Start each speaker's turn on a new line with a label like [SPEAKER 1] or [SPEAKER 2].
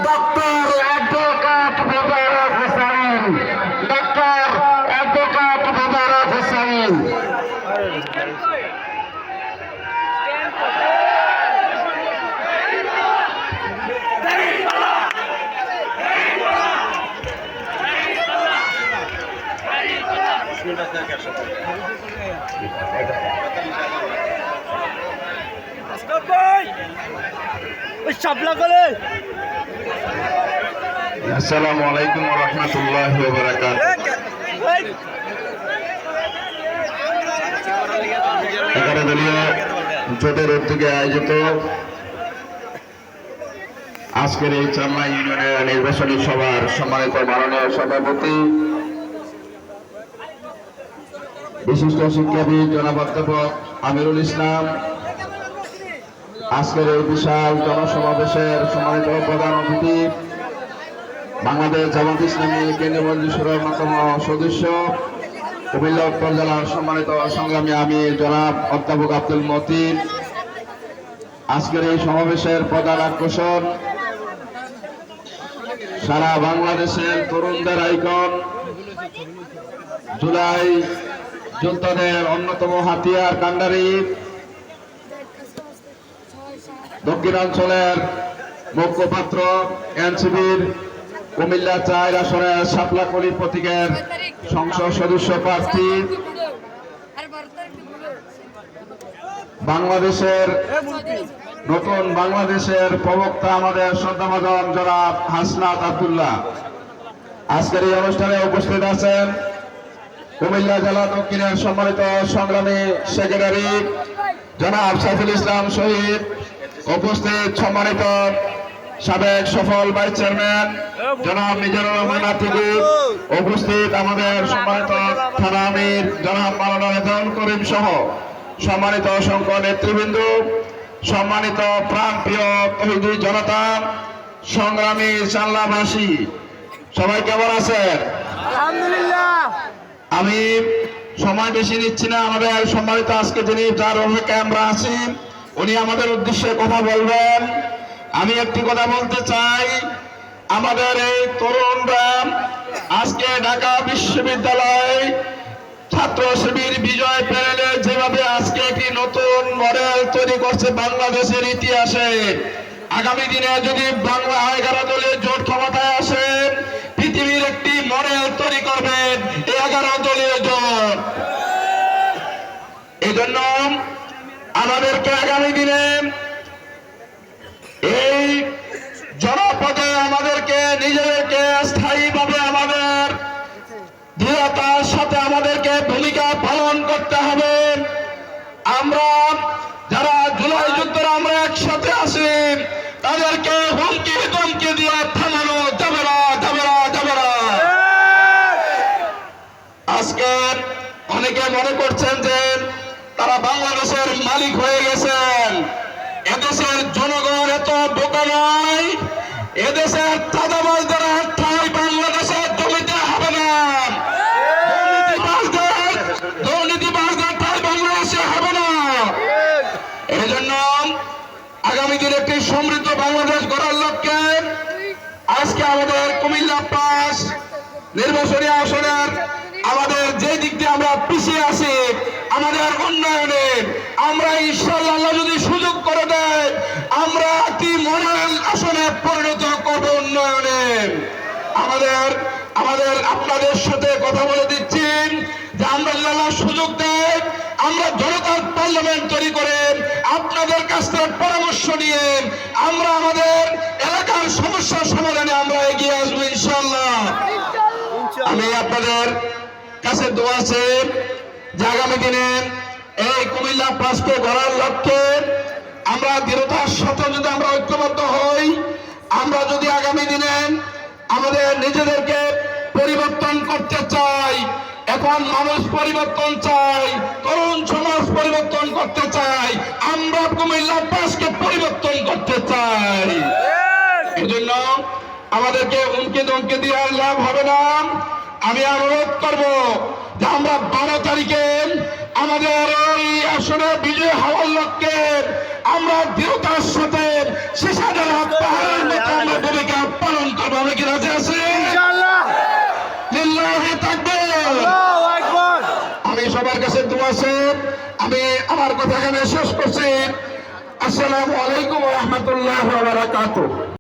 [SPEAKER 1] Doctor advocate Mobarak Hossain, doctor advocate Mobarak Hossain.
[SPEAKER 2] আসসালামু আলাইকুম ওয়া রাহমাতুল্লাহি ওয়া বারাকাতুহু। এগারো দলীয় জোটের উদ্যোগে আয়োজিত আজকের এই চামড়া ইউনিয়নের নির্বাচনী সভার সম্মানিত মাননীয় সভাপতি বিশিষ্ট শিক্ষাবিদ জনাব অধ্যাপক আমিরুল ইসলাম, আজকের এই বিশাল জনসমাবেশের সম্মানিত প্রধান অতিথি বাংলাদেশ জামাত ইসলামী কেন্দ্রীয় মজলিসের অন্যতম সদস্য কুমিল্লা উত্তর জেলার সম্মানিত সংগ্রামী আমির জনাব অধ্যাপক আব্দুল মতিন, আজকের এই সমাবেশের প্রধান আকর্ষণ সারা বাংলাদেশের তরুণদের আইকন, জুলাই যোদ্ধাদের অন্যতম হাতিয়ার কান্ডারি, দক্ষিণাঞ্চলের মুখপাত্র এনসিপির কুমিল্লা ৪ আসনের শাপলাকলি প্রতীকের সংসদ সদস্য প্রার্থী, বাংলাদেশের নতুন বাংলাদেশের প্রবক্তা আমাদের শ্রদ্ধাভাজন জনাব হাসনাত আব্দুল্লাহ, আজকের এই অনুষ্ঠানে উপস্থিত আছেন কুমিল্লা জেলা দক্ষিণের সম্মানিত সংগ্রামী সেক্রেটারি জনাব সাইফুল ইসলাম শহীদ, উপস্থিত সম্মানিত সাবেক সফল ভাইস চেয়ারম্যান জনাব মিজানুর রহমান আতিকু, উপস্থিত আমাদের সম্মানিত থানা আমির জনাব মাওলানা রেজাউল করিম সহ সম্মানিত অসংখ্য নেতৃবৃন্দ, সম্মানিত প্রাণপ্রিয় তৌহিদি জনতা, সংগ্রামী চাল্লাবাসী, সবাই কেমন আছেন?
[SPEAKER 3] আলহামদুলিল্লাহ।
[SPEAKER 2] আমি সময় বেশি নিচ্ছি না। আমাদের সম্মানিত আজকে যিনি যার অপেক্ষায় আমরা আছি উনি আমাদের উদ্দেশ্যে কথা বলবেন। আমি একটি কথা বলতে চাই, আমাদের এই তরুণরা আজকে ঢাকা বিশ্ববিদ্যালয় ছাত্র শিবির বিজয় প্যানেলে যেভাবে আজকে একটি নতুন মডেল তৈরি করছে বাংলাদেশের ইতিহাসে, আগামী দিনে যদি বাংলা 11 দলীয় জোট ক্ষমতায় আসে পৃথিবীর একটি মডেল তৈরি করবেন এই 11 দলীয় জোট। এই জন্য আমাদেরকে আগামী দিনে এই জনপদে আমাদেরকে নিজেদেরকে স্থায়ীভাবে আমাদের দৃঢ়তার সাথে আমাদেরকে ভূমিকা পালন করতে হবে। আমরা যারা জুলাই যুদ্ধের আমরা একসাথে আছি তাদেরকে হুমকি ধমকি দিয়ে থামানো যাবে না, যাবে না, যাবে না। আজকে অনেকে মনে করছেন যে তারা বাংলাদেশের মালিক হয়ে গেছেন। এদেশের জনগণ এত বোকা নয়, এদেশের চাঁদাবাজদের ঠাঁই বাংলাদেশের জমিতে হবে না, দুর্নীতিবাজদের ঠাঁই বাংলাদেশে হবে না। এই জন্য আগামী দিনে একটি সমৃদ্ধ বাংলাদেশ গড়ার লক্ষ্যে আজকে আমাদের কুমিল্লা ৫ নির্বাচনী আসনের আমাদের যে দিক দিয়ে আমরা পিছিয়ে আছি আমাদের উন্নয়নে, আমরা ইনশাআল্লাহ যদি সুযোগ করে দেয় আমরা একটি মডেল আসনে পরিণত করব উন্নয়নে। আমাদের আপনাদের সাথে কথা বলে দিচ্ছি যে আমরা যদি আল্লাহ সুযোগ দেয় আমরা জনতার পার্লামেন্ট তৈরি করে আপনাদের কাছ থেকে পরামর্শ নিয়ে আমরা আমাদের এলাকার সমস্যার সমাধানে আমরা এগিয়ে আসবো ইনশাআল্লাহ। আমি আপনাদের কাছে দোয়া চাই যে আগামী দিনে এই কুমিল্লা ৫কে গড়ার লক্ষ্যে আমরা দৃঢ়তার সাথে যদি আমরা ঐক্যবদ্ধ হই, আমরা যদি আগামী দিনে আমাদের নিজেদেরকে পরিবর্তন করতে চাই, এখন মানুষ পরিবর্তন চাই, তরুণ সমাজ পরিবর্তন করতে চাই, আমরা কুমিল্লা ৫কে পরিবর্তন করতে চাই। এজন্য আমাদেরকে হুমকি ধমকি দিয়ে লাভ হবে না। আমি অনুরোধ করব যে আমরা 12 তারিখে আমাদের এই আসনে বিজয় হওয়ার লক্ষ্যে আমরা দৃঢ়তার সাথে শেষাদের পাহাড়ের মতো আমরা ভূমিকা আছে। আমি আমার কথা এখানে শেষ করছি। আসসালামু আলাইকুম ওয়া রাহমাতুল্লাহি ওয়া বারাকাতুহু।